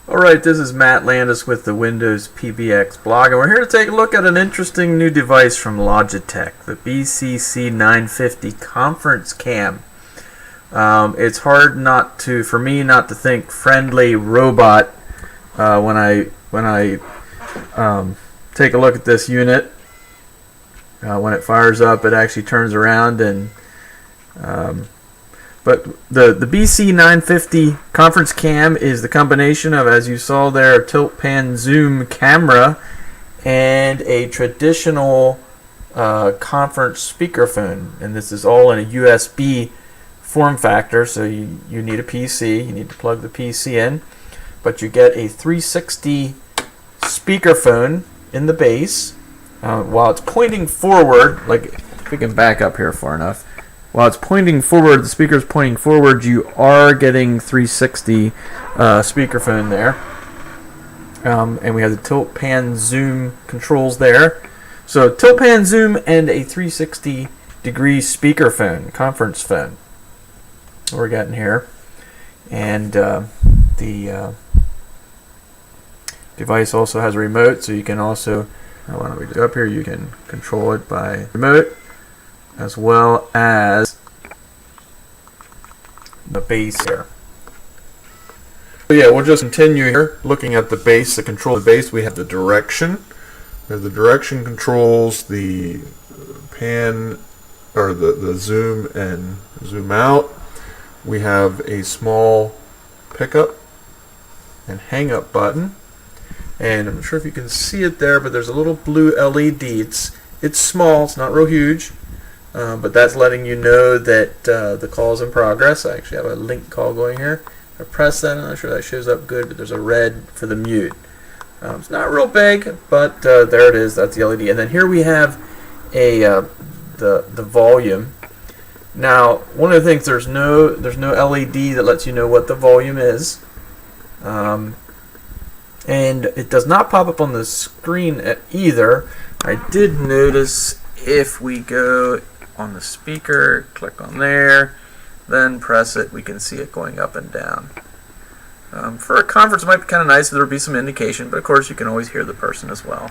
Alright, this is Matt Landis with the Windows PBX blog, and we're here to take a look at an interesting new device from Logitech, the BCC950 Conference Cam. It's hard for me not to think friendly robot when I take a look at this unit. When it fires up, it actually turns around and but the BC950 Conference Cam is the combination of, as you saw there, a tilt pan zoom camera and a traditional conference speakerphone. And this is all in a USB form factor, so you need a PC, you need to plug the PC in, but you get a 360 speakerphone in the base while it's pointing forward. Like, if we can back up here far enough. While it's pointing forward, the speaker's pointing forward, you are getting 360 speakerphone there. And we have the tilt pan zoom controls there. So tilt pan zoom and a 360 degree speakerphone, conference phone. We're getting here. And the device also has a remote, so you can also, why don't we go up here, you can control it by remote, as well as the base here. So yeah, we'll just continue here looking at the base, the control of the base. We have the direction. We have the direction controls, the pan, or the zoom and zoom out. We have a small pickup and hang up button. And I'm not sure if you can see it there, but there's a little blue LED. It's small, it's not real huge. But that's letting you know that the call is in progress. I actually have a link call going here. I press that, I'm not sure that shows up good, but there's a red for the mute. It's not real big, but there it is. That's the LED. And then here we have the volume. Now, one of the things, there's no LED that lets you know what the volume is, and it does not pop up on the screen either. I did notice if we go on the speaker, click on there, then press it, we can see it going up and down. For a conference, it might be kind of nice if there would be some indication, but of course you can always hear the person as well.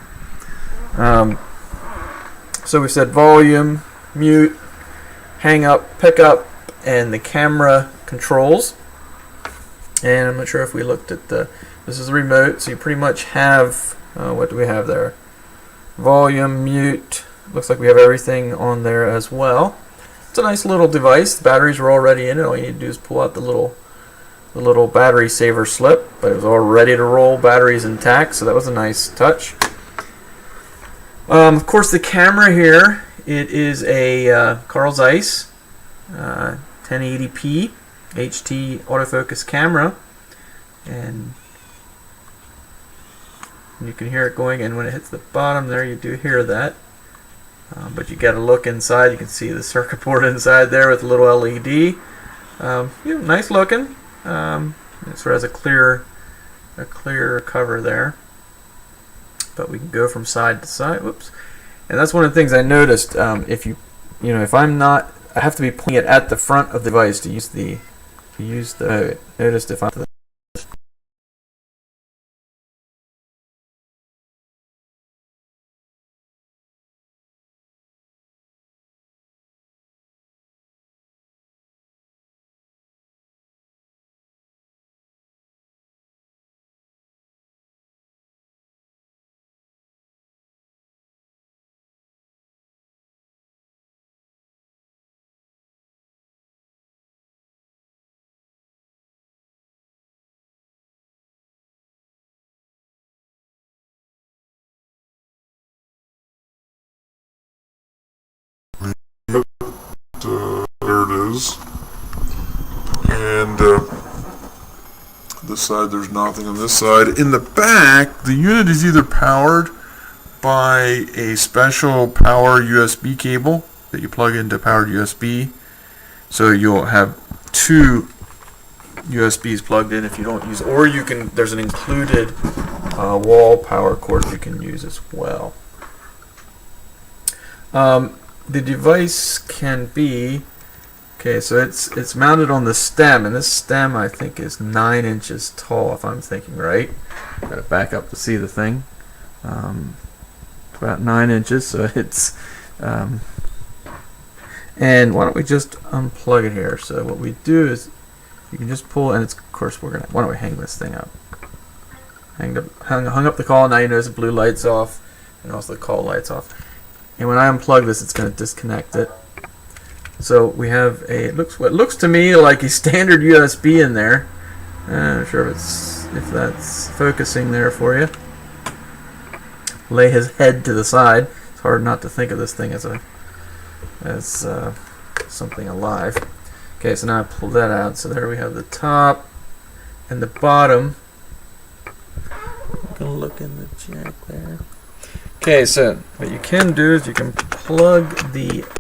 So we said volume, mute, hang up, pick up, and the camera controls. And I'm not sure if we looked at this is the remote, so you pretty much have, what do we have there? Volume, mute. Looks like we have everything on there as well. It's a nice little device. The batteries were already in it. All you need to do is pull out the little battery saver slip, but it was all ready to roll, batteries intact, so that was a nice touch. Of course, the camera here, it is a Carl Zeiss 1080p HT autofocus camera, and you can hear it going, and when it hits the bottom there, you do hear that. But you got to look inside. You can see the circuit board inside there with a little LED. Nice looking. It sort of has a clear cover there. But we can go from side to side. Whoops. And that's one of the things I noticed. If I'm not, I have to be pointing it at the front of the device to use the noticed if I'm there it is, and this side there's nothing on this side. In the back, the unit is either powered by a special power USB cable that you plug into powered USB, so you'll have two USBs plugged in if you don't use, or you can, there's an included wall power cord you can use as well. The device can be Okay, so it's mounted on the stem, and this stem I think is 9 inches tall, if I'm thinking right. Gotta back up to see the thing. About 9 inches, so it's. And why don't we just unplug it here? So what we do is you can just pull, and it's, of course we're gonna. Why don't we hang this thing up? Hung up the call. Now you notice the blue light's off, and also the call light's off. And when I unplug this, it's going to disconnect it. So we have what looks to me like a standard USB in there. I'm not sure if that's focusing there for you. Lay his head to the side. It's hard not to think of this thing as something alive. Okay, so now I pull that out. So there we have the top and the bottom. I'm gonna look in the jack there. Okay, so what you can do is you can plug the